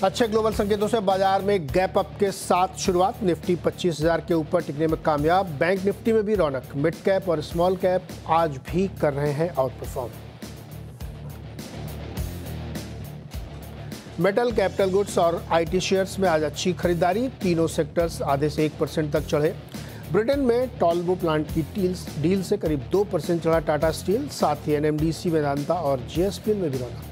अच्छे ग्लोबल संकेतों से बाजार में गैप अप के साथ शुरुआत। निफ्टी 25,000 के ऊपर टिकने में कामयाब। बैंक निफ्टी में भी रौनक। मिड कैप और स्मॉल कैप आज भी कर रहे हैं out perform. Metal, capital goods और आईटी शेयर्स में आज अच्छी खरीदारी। तीनों सेक्टर्स आधे से 1% तक चढ़े। ब्रिटेन में टॉल्बो प्लांट की डील से करीब 2% चढ़ा टाटा स्टील। साथ ही एनएमडीसी, वेदांता और जेएसपीएल में भी रौनक।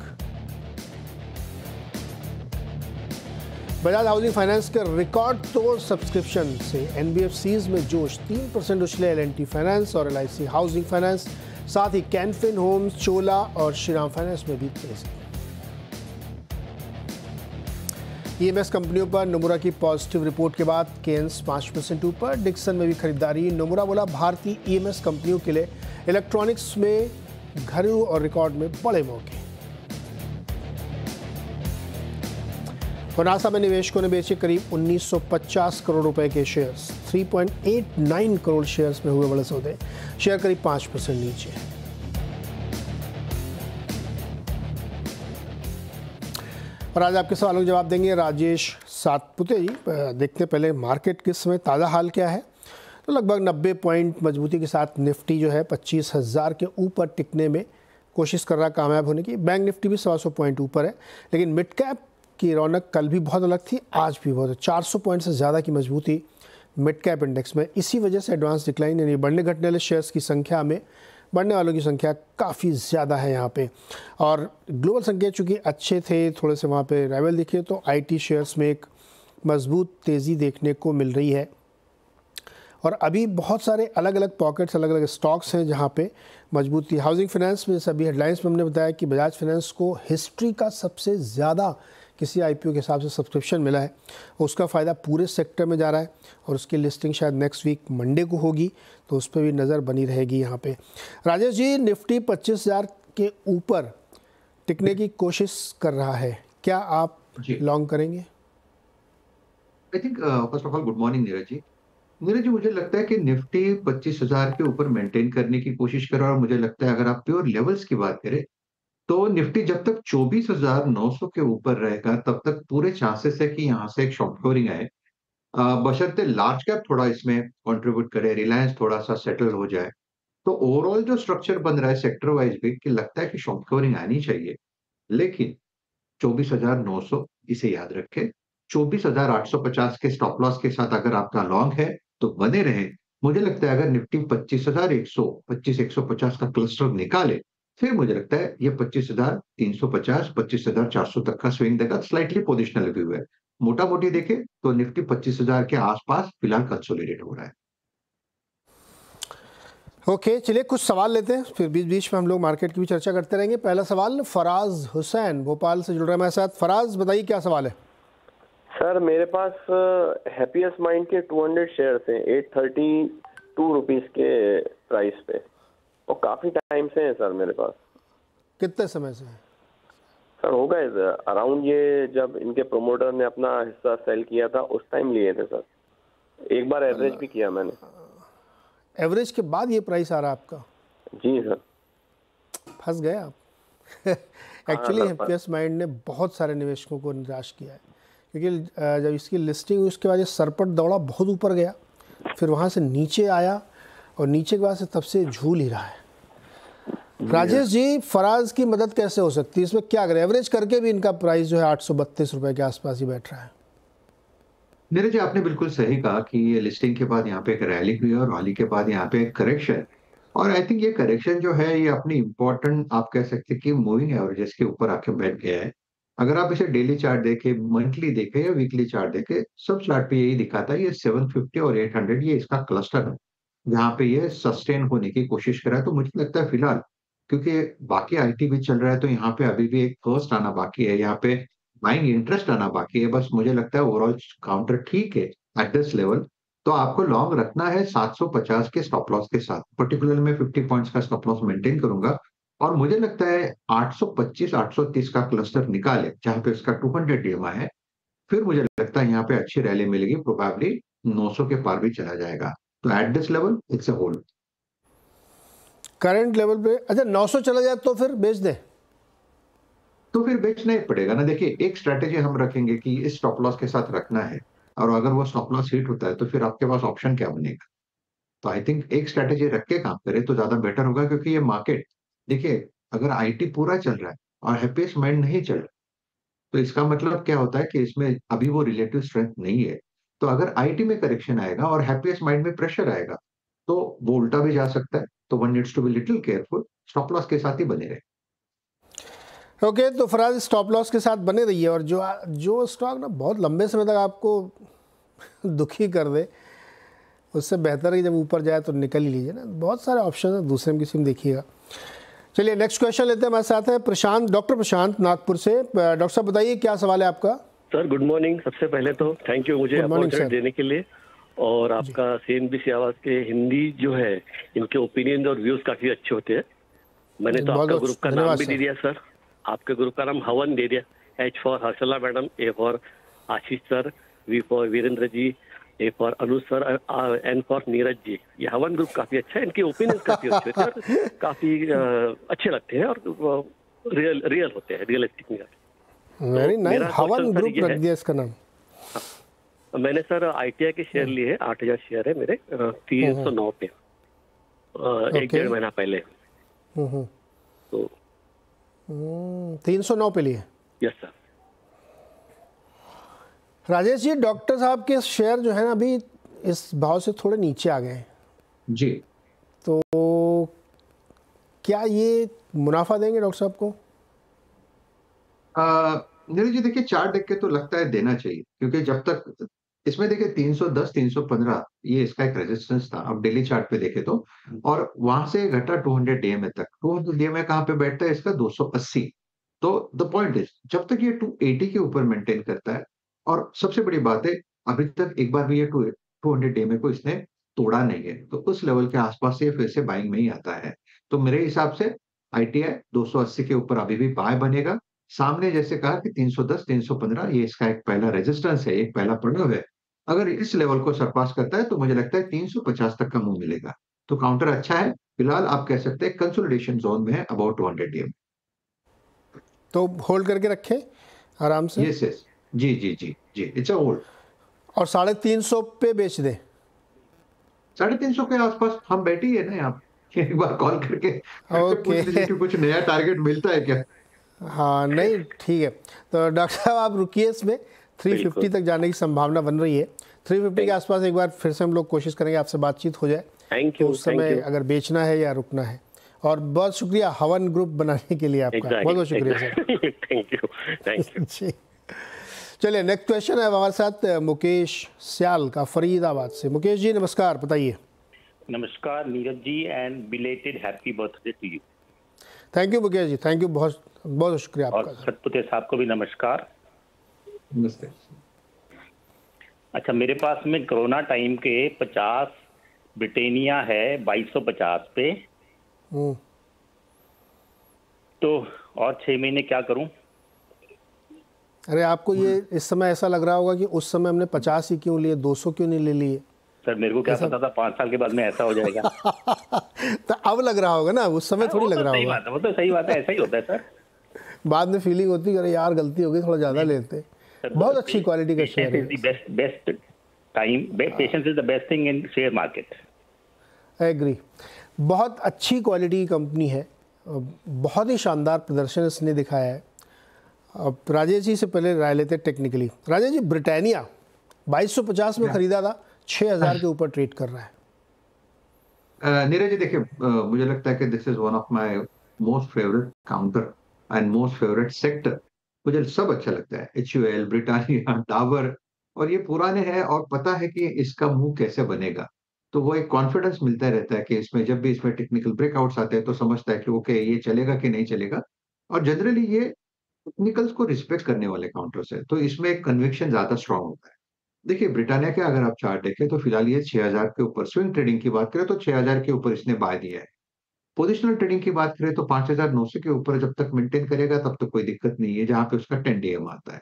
बजाज हाउसिंग फाइनेंस के रिकॉर्ड तोड़ सब्सक्रिप्शन से एनबीएफसीज में जोश। 3% उछले एलएनटी फाइनेंस और एलआईसी हाउसिंग फाइनेंस। साथ ही कैनफिन होम्स, चोला और श्रीराम फाइनेंस में भी तेजी। ईएमएस कंपनियों पर नोमुरा की पॉजिटिव रिपोर्ट के बाद केन्स 5% ऊपर। डिक्सन में भी खरीदारी। नोमुरा बोला भारतीय ईएमएस कंपनियों के लिए इलेक्ट्रॉनिक्स में घरेलू और रिकॉर्ड में बड़े मौके। नासा में निवेशकों ने बेचे करीब 1950 करोड़ रुपए के शेयर्स। 3.89 करोड़ शेयर्स में हुए बड़े सौदे। शेयर करीब 5% नीचे। और आज आपके सवालों के जवाब देंगे राजेश सातपुते जी। देखते पहले मार्केट किस समय ताज़ा हाल क्या है। तो लगभग 90 पॉइंट मजबूती के साथ निफ्टी जो है 25,000 के ऊपर टिकने में कोशिश कर रहा कामयाब होने की। बैंक निफ्टी भी 100 पॉइंट ऊपर है। लेकिन मिड कैप की रौनक कल भी बहुत अलग थी, आज भी बहुत है। 400 पॉइंट से ज़्यादा की मजबूती मिड कैप इंडेक्स में। इसी वजह से एडवांस डिक्लाइन यानी बढ़ने घटने वाले शेयर्स की संख्या में बढ़ने वालों की संख्या काफ़ी ज़्यादा है यहाँ पे। और ग्लोबल संकेत चूँकि अच्छे थे, थोड़े से वहाँ पे राइवल दिखे, तो आईटी शेयर्स में एक मजबूत तेज़ी देखने को मिल रही है। और अभी बहुत सारे अलग अलग पॉकेट्स, अलग अलग स्टॉक्स हैं जहाँ पे मजबूती। हाउसिंग फाइनेंस में सभी हेडलाइंस में हमने बताया कि बजाज फाइनेंस को हिस्ट्री का सबसे ज़्यादा किसी आईपीओ के हिसाब से सब्सक्रिप्शन मिला है। उसका फ़ायदा पूरे सेक्टर में जा रहा है और उसकी लिस्टिंग शायद नेक्स्ट वीक मंडे को होगी, तो उस पर भी नज़र बनी रहेगी यहाँ पे। राजेश जी, निफ्टी 25,000 के ऊपर टिकने की कोशिश कर रहा है, क्या आप लॉन्ग करेंगे? I think first of all good morning Neeraj ji. Neeraj ji, मुझे लगता है कि निफ्टी 25,000 के ऊपर मेंटेन करने की कोशिश कर रहा है। और मुझे लगता है अगर आप प्योर लेवल्स की बात करें तो निफ्टी जब तक 24,900 के ऊपर रहेगा तब तक पूरे चांसेस है कि यहाँ से एक शॉर्ट कवरिंग आए। बशर्ते लार्ज कैप थोड़ा इसमें कंट्रीब्यूट करे, रिलायंस थोड़ा सा सेटल हो जाए, तो ओवरऑल जो स्ट्रक्चर बन रहा है सेक्टर वाइज भी कि लगता है कि शॉर्ट कवरिंग आनी चाहिए। लेकिन 24,900 इसे याद रखें। 24,850 के स्टॉप लॉस के साथ अगर आपका लॉन्ग है तो बने रहे। मुझे लगता है अगर निफ्टी 25,100, 25,150 का क्लस्टर निकाले, फिर मुझे लगता है ये 25,350, 25,400 तक का स्विंग देगा। स्लाइटली पोजिशनल व्यू है। मोटा मोटी देखें तो निफ्टी 25,000 के आसपास फिलहाल कंसोलिडेट हो रहा है। ओके, चलिए कुछ सवाल लेते हैं, फिर बीच बीच में हम लोग मार्केट की भी चर्चा करते रहेंगे। पहला सवाल फराज हुसैन भोपाल से जुड़ रहे हैं हमारे साथ। फराज, बताइए क्या सवाल है। सर, मेरे पास हैप्पीएस्ट माइंड के 200 शेयर्स हैं 832 रुपीस के प्राइस पे, और काफी टाइम से हैं सर मेरे पास। कितने समय से? सर हो गए अराउंड, ये जब इनके प्रोमोटर ने अपना हिस्सा सेल किया था उस टाइम लिए थे सर। एक बार एवरेज भी किया मैंने। एवरेज के बाद ये प्राइस आ रहा है आपका? जी सर। फंस गए आप। एक्चुअली हैप्पीएस्ट माइंड ने बहुत सारे निवेशकों को निराश किया है, क्योंकि जब इसकी लिस्टिंग हुई उसके बाद ये सरपट दौड़ा, बहुत ऊपर गया, फिर वहाँ से नीचे आया और नीचे के बाद से तब से झूल ही रहा है। राजेश जी, फराज की मदद कैसे हो सकती है इसमें? क्या करें? एवरेज करके भी इनका प्राइस जो है 832 रुपए के आसपास ही बैठ रहा है। नीरज जी, आपने बिल्कुल सही कहा कि ये लिस्टिंग के बाद यहाँ पे एक रैली हुई और रैली के बाद यहाँ पे एक करेक्शन। और आई थिंक ये करेक्शन जो है ये अपनी इंपॉर्टेंट आप कह सकते हैं कि मूविंग एवरेजेस के ऊपर आके बैठ गया है। अगर आप इसे डेली चार्ट देखें, मंथली देखें या वीकली चार्ट देखें, सब चार्ट पे यही दिखाता है। ये 750 और 800 ये इसका क्लस्टर है जहाँ पे ये सस्टेन होने की कोशिश कर रहा है। तो मुझे लगता है फिलहाल, क्योंकि बाकी आईटी भी चल रहा है, तो यहाँ पे अभी भी एक फर्स्ट आना बाकी है, यहाँ पे बाइंग इंटरेस्ट आना बाकी है। बस मुझे लगता है ओवरऑल काउंटर ठीक है एट दिस लेवल। तो आपको लॉन्ग रखना है 750 के स्टॉप लॉस के साथ। पर्टिकुलर में 50 पॉइंट्स का स्टॉप लॉस मेंटेन करूंगा। और मुझे लगता है 825 830 का क्लस्टर निकाले जहां पे उसका 200 डीएमआई है, फिर मुझे लगता है यहाँ पे अच्छी रैली मिलेगी। प्रोबेबली 900 के पार भी चला जाएगा। तो at this level it's a hold. Current level पे अच्छा 900 चला जाए तो फिर बेच दें? तो फिर बेचना ही पड़ेगा ना। देखिए, एक स्ट्रैटेजी हम रखेंगे कि इस स्टॉप लॉस के साथ रखना है, और अगर वो स्टॉप लॉस हिट होता है तो फिर आपके पास ऑप्शन क्या बनेगा। तो आई थिंक एक स्ट्रैटेजी रख के काम करें तो ज्यादा बेटर होगा, क्योंकि ये मार्केट, देखिए, अगर आईटी पूरा चल रहा है और हैप्पीएस्ट माइंड नहीं चल रहा, तो इसका मतलब क्या होता है कि इसमें अभी वो रिलेटिव स्ट्रेंथ नहीं है। तो अगर आईटी में करेक्शन आएगा और हैप्पीएस्ट माइंड में प्रेशर आएगा, तो वो उल्टा भी जा सकता है। तो one needs to be little careful, stop loss के साथ ही बने रहे। ओके, तो फराज स्टॉप लॉस के साथ बने रहिए, और जो जो स्टॉक ना बहुत लंबे समय तक आपको दुखी कर दे, उससे बेहतर है कि जब ऊपर जाए तो निकल ही लीजिए ना। बहुत सारे ऑप्शन हैं, दूसरे में किसी में देखिएगा। चलिए नेक्स्ट क्वेश्चन लेते हैं। हमारे साथ है प्रशांत, डॉक्टर प्रशांत नागपुर से। डॉक्टर साहब बताइए क्या सवाल है आपका। Sir good morning. सबसे पहले तो थैंक यू मुझे Good morning, अपॉर्चुनिटी sir. देने के लिए, और आपका सीएनबीसी आवाज के हिंदी जो है, इनके ओपिनियन और व्यूज काफी अच्छे होते हैं। मैंने तो बहुत आपका बहुत ग्रुप का नाम धन्यवाद, भी दे sir. दिया सर। आपके ग्रुप का नाम हवन दे दिया। H for Harshala madam, A for Ashish sir, V for Virendra ji, A for Anuj sir, N for Neeraj ji. ये हवन ग्रुप काफी अच्छा है, इनके ओपिनियन काफी अच्छे होते हैं और काफी अच्छे लगते हैं, और रियल होते हैं, रियलिस्टिक नहीं आते। वेरी तो नाइस, मेरा हवन question, sir, ग्रुप ये रख है। दिया इसका नाम। मैंने सर आईटीआई के शेयर लिए हैं, 8,000 शेयर है मेरे, 309 पे, एक डेढ़ महीना पहले। तो 309 पे लिए। Yes sir. Rajesh ji, doctor साहब के शेयर जो है ना अभी इस भाव से थोड़े नीचे आ गए हैं, जी, तो क्या ये मुनाफा देंगे डॉक्टर साहब को? नीरज जी, देखिए, चार्ट देख के तो लगता है देना चाहिए, क्योंकि जब तक इसमें देखिए 310 315 ये इसका एक रेजिस्टेंस था। अब डेली चार्ट पे देखे तो, और वहां से घटा 200 डीएमए तक। 200 डीएमए कहाँ पे बैठता है इसका? 280। तो द पॉइंट इज, जब तक ये 280 के ऊपर मेंटेन करता है, और सबसे बड़ी बात है, अभी तक एक बार भी ये 200 डीएमए को इसने तोड़ा नहीं है, तो उस लेवल के आसपास से फिर से बाइंग में ही आता है। तो मेरे हिसाब से आईटीआई 280 के ऊपर अभी भी बाय बनेगा। सामने जैसे कहा कि 310 315 ये इसका एक पहला रेजिस्टेंस है, एक पहला पड़ाव है। अगर इस लेवल को सरपास करता है तो मुझे लगता है 350 तक का मूव मिलेगा। तो काउंटर अच्छा है। फिलहाल आप कह सकते हैं कंसोलिडेशन जोन में है, अबाउट 200 डीएम। तो होल्ड करके रखें आराम से। यस यस, जी जी जी जी, इट्स अ होल्ड। और 350 पे बेच दें। 350 के आसपास हम बैठे ही है ना यहाँ पे। एक बार कॉल करके पूछ लीजिए कि कुछ नया टारगेट मिलता है क्या। हाँ नहीं ठीक है, तो डॉक्टर साहब आप रुकिए, इसमें 350 तक जाने की संभावना बन रही है। 350 के आसपास एक बार फिर से हम लोग कोशिश करेंगे आपसे बातचीत हो जाए, थैंक तो यू। उस समय अगर बेचना है या रुकना है। और बहुत शुक्रिया हवन ग्रुप बनाने के लिए आपका, बहुत बहुत शुक्रिया सर। Thank you. जी, चलिए नेक्स्ट क्वेश्चन है हमारे साथ मुकेश सियाल का फरीदाबाद से। मुकेश जी नमस्कार, बताइए। नमस्कार Neeraj ji, and belated happy birthday to you. Thank you Mukesh ji, thank you, बहुत बहुत शुक्रिया और आपका। सतपुते साहब को भी नमस्कार। नमस्ते। अच्छा, मेरे पास में कोरोना टाइम के 50 ब्रिटेनिया है 2250 पे, तो और 6 महीने क्या करूं? अरे आपको ये इस समय ऐसा लग रहा होगा कि उस समय हमने 50 ही क्यों लिए, 200 क्यों नहीं ले लिए? सर मेरे को क्या पता था 5 साल के बाद में ऐसा हो जाएगा। तो अब लग रहा होगा ना, उस समय थोड़ी लग रहा सही होगा। बात है, वो तो सही बात है, ऐसा ही होता है सर। बाद में फीलिंग होती है अरे यार गलती हो गई, थोड़ा ज़्यादा लेते। बहुत अच्छी क्वालिटी का शेयर है। Best time, patience is the best thing in share market. Agree, बहुत अच्छी क्वालिटी की कंपनी है, बहुत ही शानदार प्रदर्शन इसने दिखाया है। अब राजेश जी से पहले राय लेते टेक्निकली। राजेश जी, ब्रिटानिया 2250 में खरीदा था, 6000 के ऊपर ट्रेड कर रहा है। नीरज जी, देखिए, मुझे लगता है कि this is one of my most favourite counter and most favourite sector. मुझे सब अच्छा लगता है, HUL, ब्रिटानिया, डाबर, और ये पुराने हैं और पता है कि इसका मुंह कैसे बनेगा। तो वो एक कॉन्फिडेंस मिलता रहता है कि इसमें जब भी इसमें टेक्निकल ब्रेकआउट्स आते हैं तो समझता है कि ओके, ये चलेगा कि नहीं चलेगा। और जनरली ये टेक्निकल्स को रिस्पेक्ट करने वाले काउंटर्स है, तो इसमें एक कन्विक्शन ज्यादा स्ट्रांग होता है। देखिए, ब्रिटानिया के अगर आप चार्ट देखें तो फिलहाल ये 6000 के ऊपर, स्विंग ट्रेडिंग की बात करें तो 6000 के ऊपर इसने बाय दिया है। पोजिशनल ट्रेडिंग की बात करें तो 5900 के ऊपर जब तक मेंटेन करेगा तब तक कोई दिक्कत नहीं है, जहां पे उसका 10 डीएम आता है।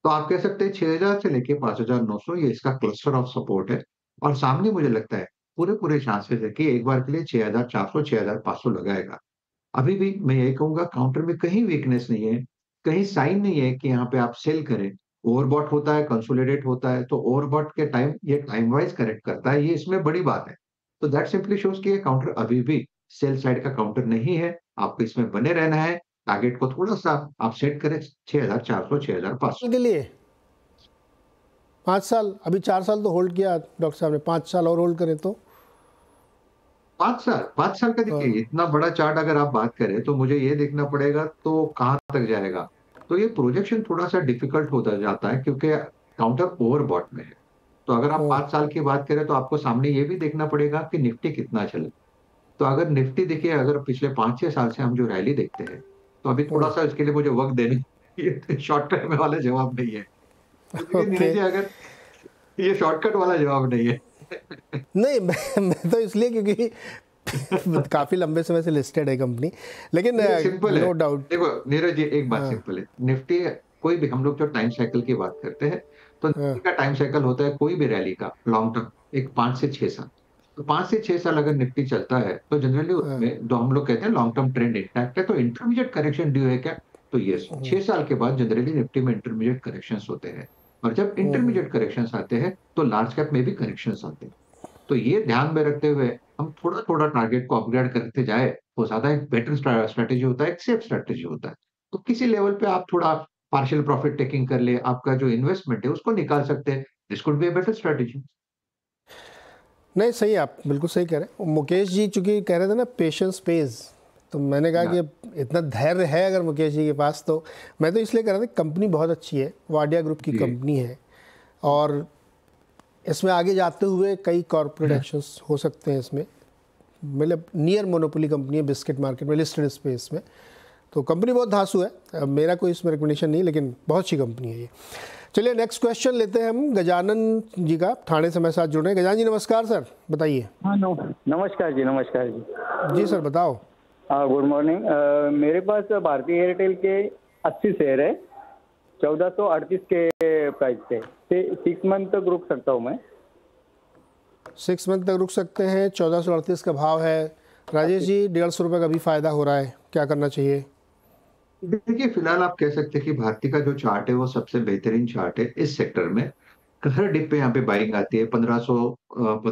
तो आप कह सकते हैं 6000 से लेके 5900 ये इसका क्लस्टर ऑफ सपोर्ट है। और सामने मुझे लगता है पूरे पूरे चांसेस है कि एक बार के लिए 6400 6500 लगाएगा। अभी भी मैं यही कहूंगा, काउंटर में कहीं वीकनेस नहीं है। कहीं साइन नहीं है कि यहाँ पे आप सेल करें। ओवरबॉट होता है, कंसोलिडेट होता है, तो ओवरबॉट के टाइम ये टाइम वाइज करेक्ट करता है, ये इसमें बड़ी बात है। तो दैट सिंपली शोज कि ये काउंटर अभी भी सेल साइड का काउंटर नहीं है। आपको इसमें बने रहना है। टारगेट को थोड़ा सा आप सेट करें 6,400 6,500 के लिए 5 साल, अभी 4 साल तो होल्ड किया डॉक्टर साहब ने, 5 साल और होल्ड करें तो? 5 साल, 5 साल का हाँ, देखिए, इतना बड़ा चार्ट अगर आप बात करें तो मुझे ये देखना पड़ेगा तो कहाँ तक जाएगा। तो ये प्रोजेक्शन थोड़ा सा डिफिकल्ट होता जाता है क्योंकि काउंटर ओवरबॉट में है। तो अगर आप हाँ, 5 साल की बात करें तो आपको सामने ये भी देखना पड़ेगा कि निफ्टी कितना चले। तो अगर निफ्टी देखिए, अगर पिछले 5-6 साल से हम जो रैली देखते हैं, तो अभी थोड़ा हाँ, सा इसके लिए मुझे वक्त देने ये शॉर्टकट में वाला जवाब नहीं है। तो देखिए ओके। नीरज जी, अगर ये शॉर्टकट वाला जवाब नहीं है। नहीं, मैं तो इसलिए क्योंकि काफ़ी लंबे समय से लिस्टेड है कंपनी, लेकिन ये सिंपल है। No doubt. देखो नीरज जी, एक बात हाँ, सिंपल है। निफ्टी, कोई भी हम लोग जो टाइम साइकिल की बात करते हैं, तो निफ्टी हाँ, का टाइम साइकिल होता है कोई भी रैली का लॉन्ग टर्म, एक 5 से 6 साल। तो 5 से 6 साल अगर निफ्टी चलता है तो जनरली हाँ, उसमें जो हम लोग कहते हैं लॉन्ग टर्म ट्रेंड इंटैक्ट है, तो इंटरमीडिएट करेक्शन ड्यू है क्या? तो यस, 6 साल के बाद जनरली निफ्टी में इंटरमीडिएट करेक्शन होते हैं। और जब इंटरमीडिएट करेक्शन आते हैं तो लार्ज कैप में भी करेक्शन आते हैं। तो ये ध्यान में रखते हुए हम थोड़ा थोड़ा टारगेट को अपग्रेड करते जाए, वो ज्यादा एक बेटर स्ट्रेटेजी होता है, एक सेफ स्ट्रेटेजी होता है। तो किसी लेवल पे आप थोड़ा पार्शियल प्रॉफिट टेकिंग कर ले, आपका जो इन्वेस्टमेंट है उसको निकाल सकते हैं। This could be a better strategy. नहीं सही, आप बिल्कुल सही कह रहे हैं। मुकेश जी चूंकि कह रहे थे ना पेशेंस पेज, तो मैंने कहा कि इतना धैर्य है अगर मुकेश जी के पास, तो मैं तो इसलिए कह रहा था कंपनी बहुत अच्छी है, वाडिया ग्रुप की जी। कंपनी है, और इसमें आगे जाते हुए कई कॉर्पोरेट एक्शंस हो सकते हैं इसमें। मतलब नियर मोनोपोली कंपनी है बिस्किट मार्केट में, लिस्टेड स्पेस में, तो कंपनी बहुत धांसू है। मेरा कोई इसमें रिकमेंडेशन नहीं, लेकिन बहुत अच्छी कंपनी है ये। चलिए नेक्स्ट क्वेश्चन लेते हैं हम गजानन जी का, ठाणे से हमारे साथ जुड़ रहे हैं। गजानन जी नमस्कार सर, बताइए। हाँ नमस्कार जी, नमस्कार जी। जी सर बताओ। Good morning. मेरे पास भारतीय एयरटेल के 80 शेयर है, 1438 के प्राइस पे। 6 मंथ तक रुक सकता हूँ मैं? 6 मंथ तक रुक सकते हैं, 1438 का भाव है। राजेश जी 150 रुपये का भी फायदा हो रहा है, क्या करना चाहिए? देखिए फिलहाल आप कह सकते हैं कि भारती का जो चार्ट है वो सबसे बेहतरीन चार्ट है इस सेक्टर में। हर डिप पे यहाँ पे बाइंग आती है 1500,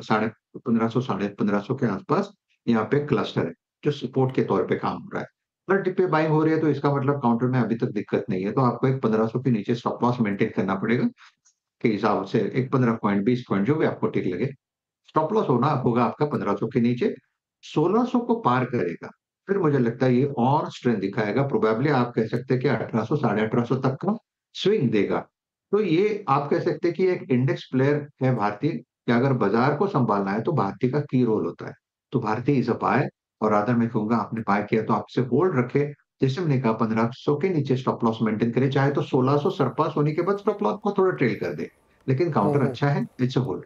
साढ़े 1500, 1550 के आसपास। यहाँ पे क्लस्टर है जो सपोर्ट के तौर पे काम हो रहा है। हर डिप पे बाइंग हो रही है तो इसका मतलब काउंटर में अभी तक दिक्कत नहीं है। तो आपको एक 1500 के नीचे स्टॉप लॉस मेंटेन करना पड़ेगा के हिसाब से। एक 15 पॉइंट, 20 पॉइंट, जो भी आपको ठीक लगे। स्टॉप लॉस होना होगा आपका 1500 के नीचे। 1600 को पार करेगा, फिर मुझे लगता है ये और स्ट्रेंथ दिखाएगा। प्रोबेबली आप कह सकते हैं कि 1800, 1850 तक का स्विंग देगा। तो ये आप कह सकते हैं कि एक इंडेक्स प्लेयर है भारतीय, कि अगर बाजार को संभालना है तो भारतीय का की रोल होता है। तो भारतीय इज अ बाय, और अदर मैं कहूंगा आपने बाय किया तो आपसे होल्ड रखे। जैसे मैंने कहा 1500 के नीचे स्टॉप लॉस मेंटेन करे, चाहे तो 1600 सरपास होने के बाद स्टॉप लॉस को थोड़ा ट्रेल कर दे। लेकिन काउंटर अच्छा है, it's a hold.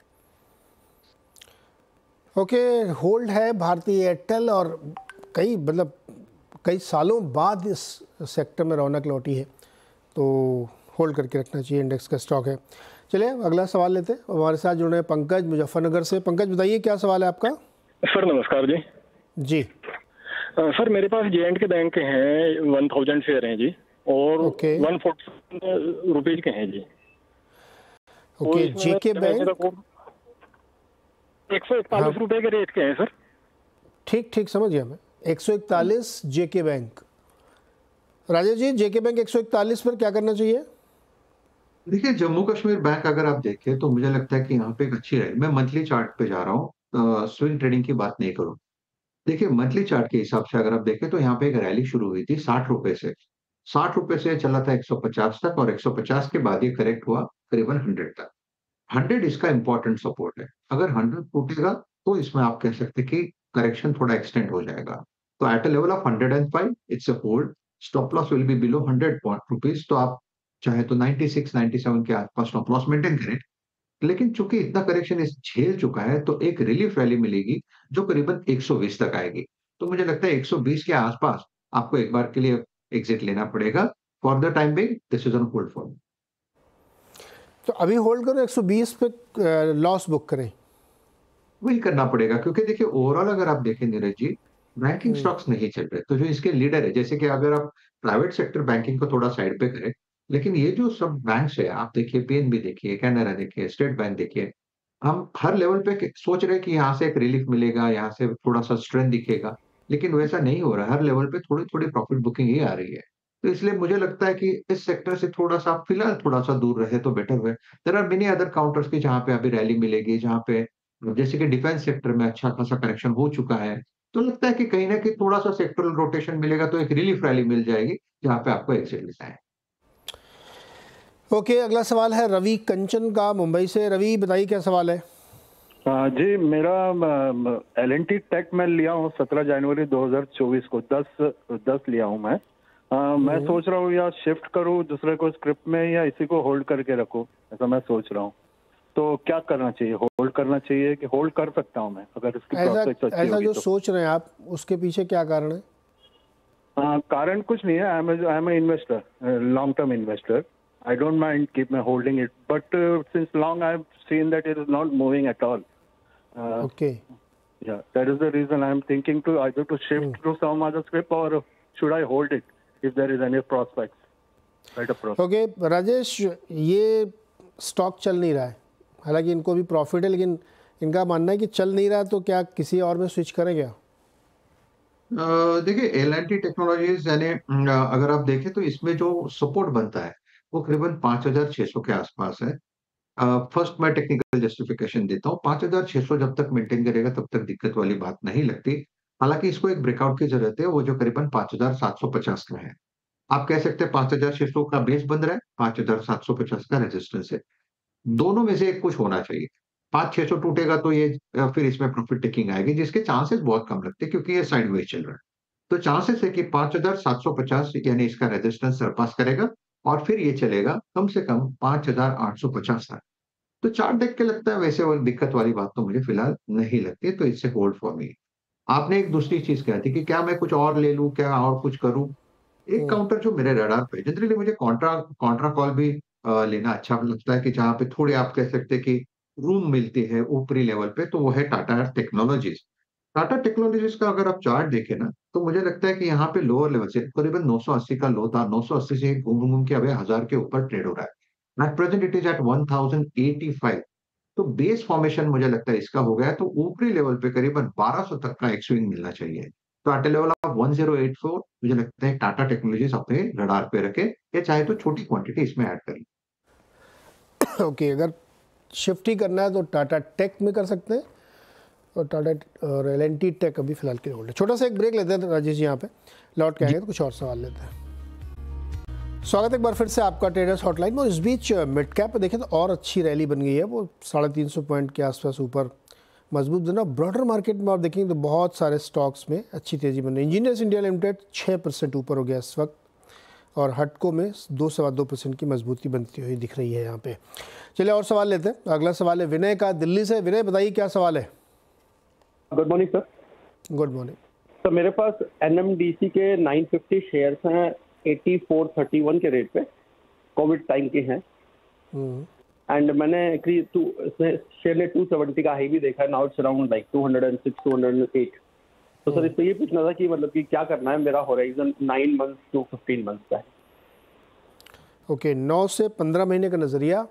Okay, hold है भारतीय एयरटेल, और कई मतलब कई सालों बाद इस सेक्टर में रौनक लौटी है, तो होल्ड करके रखना चाहिए, इंडेक्स का स्टॉक है। चलिए अगला सवाल लेते हैं। हमारे साथ जुड़े हैं पंकज मुजफ्फरनगर से। पंकज बताइए क्या सवाल है आपका? सर नमस्कार जी। जी सर मेरे पास जे एंड के बैंक के हैं, 1000 शेयर हैं जी, और ओके 140 रुपीज के हैं जी। ओके। जेके बैंक, 141 रुपए के रेट के हैं सर। ठीक ठीक समझ गया मैं। 141 जेके बैंक। राजेश जी जेके बैंक 141 पर क्या करना चाहिए? देखिए जम्मू कश्मीर बैंक अगर आप देखें तो मुझे लगता है कि यहाँ पे एक अच्छी रही। मैं मंथली चार्ट पे जा रहा हूँ, स्विंग ट्रेडिंग की बात नहीं करूँ। देखिए मंथली चार्ट के हिसाब से अगर आप देखें तो यहाँ पे एक रैली शुरू हुई थी 60 रुपए से। 60 रुपए से चला था 150 तक, और 150 के बाद ये करेक्ट हुआ करीबन 100 तक। 100 इसका इंपॉर्टेंट सपोर्ट है। अगर 100 टूटेगा तो इसमें आप कह सकते हैं कि करेक्शन थोड़ा एक्सटेंड हो जाएगा। तो at a level of 105 it's a hold. Stop loss will be below 100 rupees. तो आप चाहे तो 96, 97 के आसपास स्टॉप लॉस मेंटेन करें। लेकिन चूंकि इतना करेक्शन इस झेल चुका है तो एक रिलीफ रैली मिलेगी जो करीबन 120 तक आएगी। तो मुझे लगता है 120 के आसपास आपको एक बार के लिए एग्जिट लेना पड़ेगा। For the time being this is on hold for. तो अभी होल्ड करो, 120 पे लॉस बुक करें? वही करना पड़ेगा क्योंकि देखिए ओवरऑल अगर आप देखें नीरज जी, बैंकिंग स्टॉक्स नहीं चल रहे। तो जो इसके लीडर है, जैसे कि अगर आप प्राइवेट सेक्टर बैंकिंग को थोड़ा साइड पे करें, लेकिन ये जो सब बैंक्स है, आप देखिए पीएनबी देखिए, कैनरा देखिए, स्टेट बैंक देखिए, हम हर लेवल पे सोच रहे हैं कि यहाँ से एक रिलीफ मिलेगा, यहाँ से थोड़ा सा स्ट्रेंथ दिखेगा, लेकिन वैसा नहीं हो रहा है। हर लेवल पे थोड़ी थोड़ी प्रॉफिट बुकिंग ही आ रही है। तो इसलिए मुझे लगता है कि इस सेक्टर से थोड़ा सा आप फिलहाल थोड़ा सा दूर रहे तो बेटर है। There are many other counters की जहाँ पे अभी रैली मिलेगी, जहाँ पे जैसे कि डिफेंस सेक्टर में अच्छा खासा करेक्शन हो चुका है। तो लगता है कि कहीं न कहीं थोड़ा-सा सेक्टरल रोटेशन मिलेगा तो एक रिलीफ रैली मिल जाएगी, जहाँ पे आपको एग्जिट लेना है। ओके, अगला सवाल है रवि कंचन का मुंबई से। रवि बताइए क्या सवाल है। जी, मेरा एल&टी टेक मैं लिया हूँ 17 जनवरी 2024 को, 10 लिया हूँ मैं। मैं सोच रहा हूँ या शिफ्ट करूँ दूसरे को स्क्रिप्ट में, या इसी को होल्ड करके रखूँ, ऐसा मैं सोच रहा हूँ। तो क्या करना चाहिए, होल्ड करना चाहिए कि होल्ड कर सकता हूँ मैं अगर इसकी प्रॉस्पेक्ट अच्छी ऐसा होगी जो तो? सोच रहे हैं आप, उसके पीछे क्या कारण है? कारण कुछ नहीं है। I am investor, long term investor. I don't mind keep holding it, but since long I've seen that it is not moving at all. Okay. Yeah, that is the reason I'm thinking to either to shift to some other script, or should I hold it if there is any prospects, better prospects. Okay, Rajesh, ये stock चल नहीं रहा है, हालांकि इनको भी profit है, लेकिन इनका मानना है कि चल नहीं रहा, तो क्या किसी और में स्विच करें क्या? देखिए एल&टी टेक्नोलॉजीज यानी अगर आप देखें तो इसमें जो सपोर्ट बनता है वो करीबन 5,600 के आसपास है। फर्स्ट मैं टेक्निकल जस्टिफिकेशन देता हूँ, 5,600 जब तक मेंटेन करेगा तब तक दिक्कत वाली बात नहीं लगती। हालांकि इसको एक ब्रेकआउट की जरूरत है, वो जो करीबन 5,750 का है। आप कह सकते हैं 5,600 का बेस बन रहा है, 5,750 का रेजिस्टेंस है। दोनों में से एक कुछ होना चाहिए। 5,600 टूटेगा तो ये फिर इसमें प्रॉफिट टेकिंग आएगी, जिसके चांसेस बहुत कम लगते हैं क्योंकि ये साइडवेज चल रहा है। तो चांसेस है कि 5,750 यानी इसका रेजिस्टेंस सरपास करेगा और फिर ये चलेगा कम से कम 5,850 तक। तो चार्ट देख के लगता है वैसे वो दिक्कत वाली बात तो मुझे फिलहाल नहीं लगती, तो इससे होल्ड फॉर मी। आपने एक दूसरी चीज कही थी कि क्या मैं कुछ और ले लूं, क्या और कुछ करूं। एक काउंटर जो मेरे रडार पे, जनरली मुझे कॉन्ट्रा कॉन्ट्रा कॉल भी लेना अच्छा लगता है कि जहाँ पे थोड़े आप कह सकते हैं कि रूम मिलती है ऊपरी लेवल पे, तो वो है टाटा टेक्नोलॉजीज। टाटा टेक्नोलॉजीज का अगर आप चार्ट देखें ना, तो मुझे लगता है कि यहाँ पे लोअर लेवल से करीबन 980 का लो था, 980 से घूम घूम के अभी 1000 के ऊपर ट्रेड हो रहा है। At present it is at 1085। तो बेस फॉर्मेशन मुझे लगता है इसका हो गया है, तो ऊपरी लेवल पे करीबन 1200 तक का एक स्विंग मिलना चाहिए। तो एट लेवल ऑफ 1084 मुझे लगता है टाटा टेक्नोलॉजीज अपने रडार पे रखे, या चाहे तो छोटी क्वांटिटी इसमें ऐड करें। ओके, अगर शिफ्ट ही करना है तो टाटा टेक में कर सकते हैं, और टाटा और एल&टी टेक अभी फिलहाल के लिए होल्ड है। छोटा सा एक ब्रेक लेते हैं राजेश जी, यहाँ पे लौट के आएंगे तो कुछ और सवाल लेते हैं। स्वागत है एक बार फिर से आपका ट्रेडर्स हॉटलाइन में। इस बीच मिड कैप पे देखें तो और अच्छी रैली बन गई है, वो 350 पॉइंट के आसपास ऊपर मजबूत देना। ब्रॉडर मार्केट में आप देखेंगे तो बहुत सारे स्टॉक्स में अच्छी तेज़ी बन रही है। इंजीनियर्स इंडिया लिमिटेड 6% ऊपर हो गया इस वक्त, और हटको में 2-2.5% की मजबूती बनती हुई दिख रही है यहाँ पे। चलिए और सवाल लेते हैं। अगला सवाल है विनय का, दिल्ली से। विनय बताइए क्या सवाल है। Good morning sir. Good morning sir, मेरे पास एनएमडीसी के 950 शेयर्स हैं 8431 के रेट पे, कोविड टाइम के हैं। एंड मैंने शेयर ने 270 का हाई भी देखा है, नाउ इट्स अराउंड लाइक 206 208। तो सर इससे ये पूछना था कि मतलब कि क्या करना है, मेरा होराइजन 9 मंथ्स टू 15 मंथ्स का है। ओके, 9 से 15 महीने का नज़रिया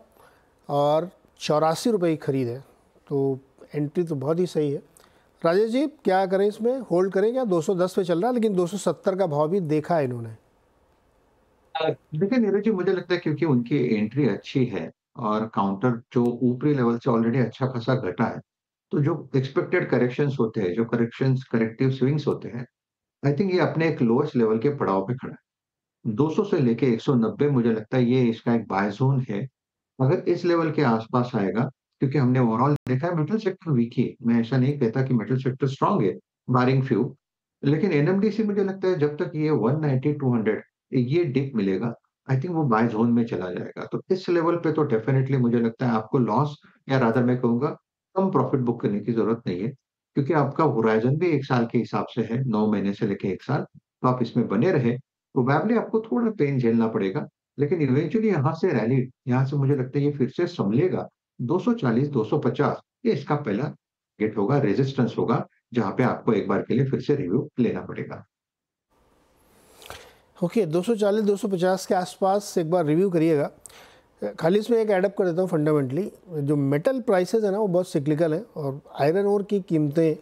और 84 रुपये की खरीद है, तो एंट्री तो बहुत ही सही है। राजेश जी क्या करें इसमें, होल्ड करें क्या? 210 पे चल रहा है, लेकिन 270 का भाव भी देखा है इन्होंने। देखिए नीरज जी, मुझे लगता है क्योंकि उनकी एंट्री अच्छी है और काउंटर जो ऊपरी लेवल से ऑलरेडी अच्छा खासा घटा है, तो जो एक्सपेक्टेड करेक्शंस होते हैं, जो करेक्टिव स्विंग्स होते हैं, आई थिंक ये अपने एक लोएस्ट लेवल के पड़ाव पे खड़ा है। 200 से लेके 190 मुझे लगता है ये इसका एक बाय जोन है। अगर इस लेवल के आसपास आएगा, क्योंकि हमने ओवरऑल देखा है मेटल सेक्टर वीक है, मैं ऐसा नहीं कहता कि मेटल सेक्टर स्ट्रांग है, बारिंग फ्यू, लेकिन एनएमडीसी मुझे लगता है जब तक ये 190 200 ये डिप मिलेगा, आई थिंक वो बाय जोन में चला जाएगा। तो इस लेवल पे तो डेफिनेटली मुझे लगता है आपको लॉस, या रादर मैं कहूंगा कम प्रॉफिट बुक करने की जरूरत नहीं है, क्योंकि आपका होराइजन भी 1 साल के हिसाब से है, 9 महीने से लेके 1 साल। तो आप इसमें बने रहे, प्रोबेबली आपको थोड़ा पेन झेलना पड़ेगा, लेकिन इवेंचुअली यहाँ से रैली, यहाँ से मुझे लगता है ये फिर से संभलेगा। 240 250 ये इसका पहला गेट होगा, रेजिस्टेंस होगा। जहाँ पे आपको एक बार के लिए फिर से रिव्यू लेना पड़ेगा। ओके 240-250 के आसपास एक बार रिव्यू करिएगा। खाली इसमें एक एडअप कर देता हूँ, फंडामेंटली जो मेटल प्राइसेस है ना वो बहुत सिक्लिकल है, और आयरन ओर की कीमतें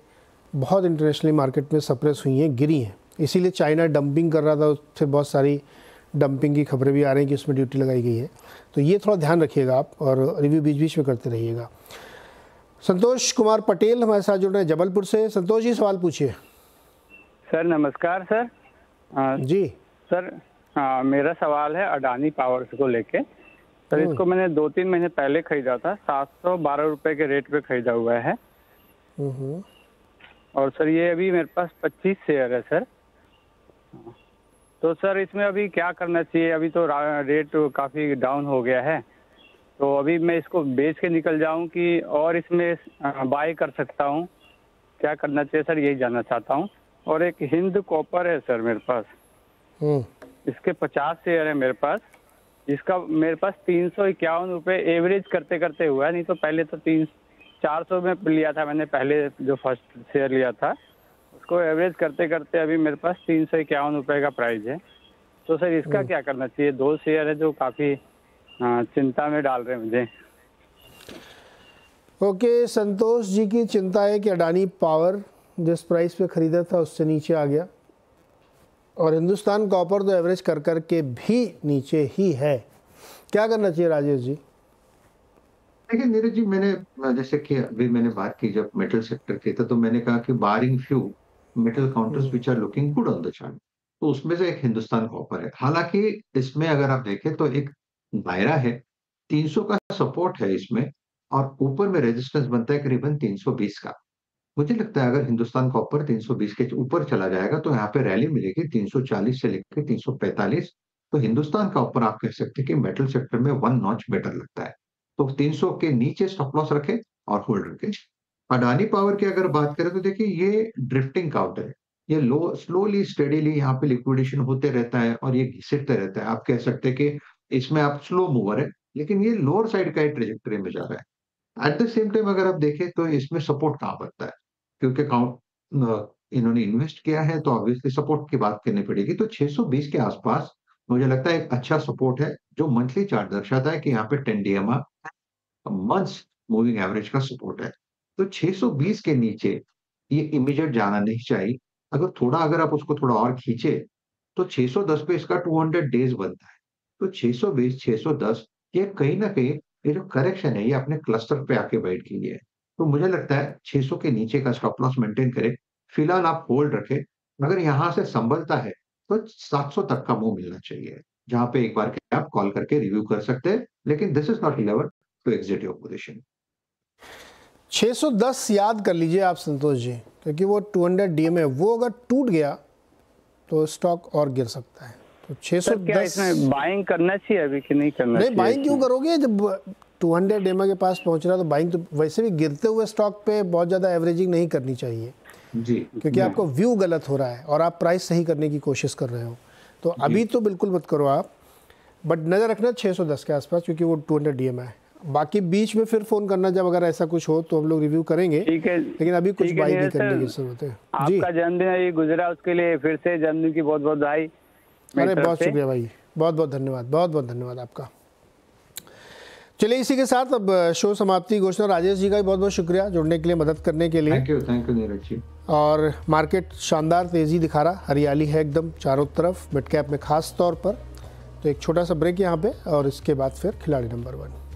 बहुत इंटरनेशनली मार्केट में सप्रेस हुई हैं, गिरी हैं। इसीलिए चाइना डंपिंग कर रहा था, उससे बहुत सारी डंपिंग की खबरें भी आ रही हैं कि उसमें ड्यूटी लगाई गई है। तो ये थोड़ा ध्यान रखिएगा आप, और रिव्यू बीच बीच में करते रहिएगा। संतोष कुमार पटेल हमारे साथ जुड़ रहे हैं जबलपुर से। संतोष जी सवाल पूछिए। सर नमस्कार सर। जी सर मेरा सवाल है अडानी पावर्स को लेके। सर इसको मैंने 2-3 महीने पहले खरीदा था, 712 रुपए के रेट पे खरीदा हुआ है। और सर ये अभी मेरे पास 25 शेयर है सर। तो सर इसमें अभी क्या करना चाहिए? अभी तो रेट काफ़ी डाउन हो गया है, तो अभी मैं इसको बेच के निकल जाऊं कि और इसमें बाय कर सकता हूं? क्या करना चाहिए सर, यही जानना चाहता हूं। और एक हिंद कॉपर है सर मेरे पास, इसके 50 शेयर है मेरे पास, जिसका मेरे पास 351 रुपये एवरेज करते करते हुआ है। नहीं तो पहले तो 400 में लिया था मैंने, पहले जो फर्स्ट शेयर लिया था उसको एवरेज करते करते अभी मेरे पास 351 रुपये का प्राइस है। तो सर इसका क्या करना चाहिए? 2 शेयर है जो काफ़ी चिंता में डाल रहे हैं मुझे। ओके संतोष जी की चिंता है कि अडानी पावर जिस प्राइस पे ख़रीदा था उससे नीचे आ गया, और हिंदुस्तान कॉपर तो एवरेज कर कर के भी नीचे ही है। क्या करना चाहिए राजेश जी? देखिए नीरज जी, मैंने जैसे कि अभी मैंने बात की जब मेटल सेक्टर की तो मैंने कहा कि barring few metal counters which are looking good on the chart, तो उसमें से एक हिंदुस्तान कॉपर है। हालांकि इसमें अगर आप देखें तो एक दायरा है, 300 का सपोर्ट है इसमें, और ऊपर में रेजिस्टेंस बनता है करीबन 320 का। मुझे लगता है अगर हिंदुस्तान कॉपर 320 के ऊपर चला जाएगा तो यहाँ पे रैली मिलेगी 340 से लेकर 345। तो हिंदुस्तान कॉपर आप कह सकते हैं कि मेटल सेक्टर में 1 नॉच बेटर लगता है। तो 300 के नीचे स्टॉप लॉस रखे और होल्ड रखे। अडानी पावर की अगर बात करें तो देखिए ये ड्रिफ्टिंग काउंटर है, ये लो स्लोली स्टेडीली यहाँ पे लिक्विडेशन होते रहता है और ये घिसटते रहता है। आप कह सकते हैं कि इसमें आप स्लो मूवर है, लेकिन ये लोअर साइड का ही ट्रेजेक्टरी में जा रहा है। एट द सेम टाइम अगर आप देखें तो इसमें सपोर्ट कहाँ बनता है, क्योंकि इन्होंने इन्वेस्ट किया है तो ऑब्वियसली सपोर्ट की बात करनी पड़ेगी। तो 620 के आसपास मुझे लगता है एक अच्छा सपोर्ट है, जो मंथली चार्ट दर्शाता है कि यहाँ पे 10 DMA मंथ्स मूविंग एवरेज का सपोर्ट है। तो 620 के नीचे ये इमीडिएट जाना नहीं चाहिए। अगर आप उसको थोड़ा और खींचे तो 610 पे इसका 200 डेज बनता है। तो 620 610 ये कहीं ना कहीं ये जो करेक्शन है ये अपने क्लस्टर पे आके बैठ गई है। तो मुझे लगता है 600 के नीचे का स्टॉप लॉस मेंटेन करें, फिलहाल आप होल्ड रखें। अगर यहाँ से संभलता है तो 700 तक का मूव मिलना चाहिए, जहां पे एक बार के आप कॉल करके रिव्यू कर सकते हैं, लेकिन this is not level to exit your position. 610 याद कर लीजिए आप संतोष जी, क्योंकि वो 200 DMA है, वो अगर टूट गया तो स्टॉक और गिर सकता है। तो 610 क्या इसमें बाइंग करना चाहिए अभी कि नहीं करना चाहिए? नहीं, बाइंग क्यों करोगे? जब 200 DMA के पास पहुंच रहा है तो बाइंग तो वैसे भी गिरते हुए स्टॉक पे बहुत ज़्यादा एवरेजिंग नहीं करनी चाहिए जी, क्योंकि आपको व्यू गलत हो रहा है और आप प्राइस सही करने की कोशिश कर रहे हो। तो अभी तो बिल्कुल मत करो आप, बट नज़र रखना 610 के आसपास, क्योंकि वो 200 DMA है। बाकी बीच में फिर फोन करना जब अगर ऐसा कुछ हो तो हम लोग रिव्यू करेंगे। ठीक है, लेकिन अभी कुछ बाई नहीं करने की जरूरत है। आपका जन्मदिन अभी गुजरा, उसके लिए फिर से जन्मदिन की बहुत बहुत बधाई। अरे बहुत शुक्रिया भाई, बहुत बहुत धन्यवाद, बहुत बहुत धन्यवाद आपका। चलिए इसी के साथ अब शो समाप्ति घोषणा। राजेश जी का भी बहुत बहुत शुक्रिया जुड़ने के लिए, मदद करने के लिए। Thank you Neeraj ji. और मार्केट शानदार तेज़ी दिखा रहा, हरियाली है एकदम चारों तरफ, मिड कैप में खास तौर पर। तो एक छोटा सा ब्रेक यहाँ पे और इसके बाद फिर खिलाड़ी नंबर 1।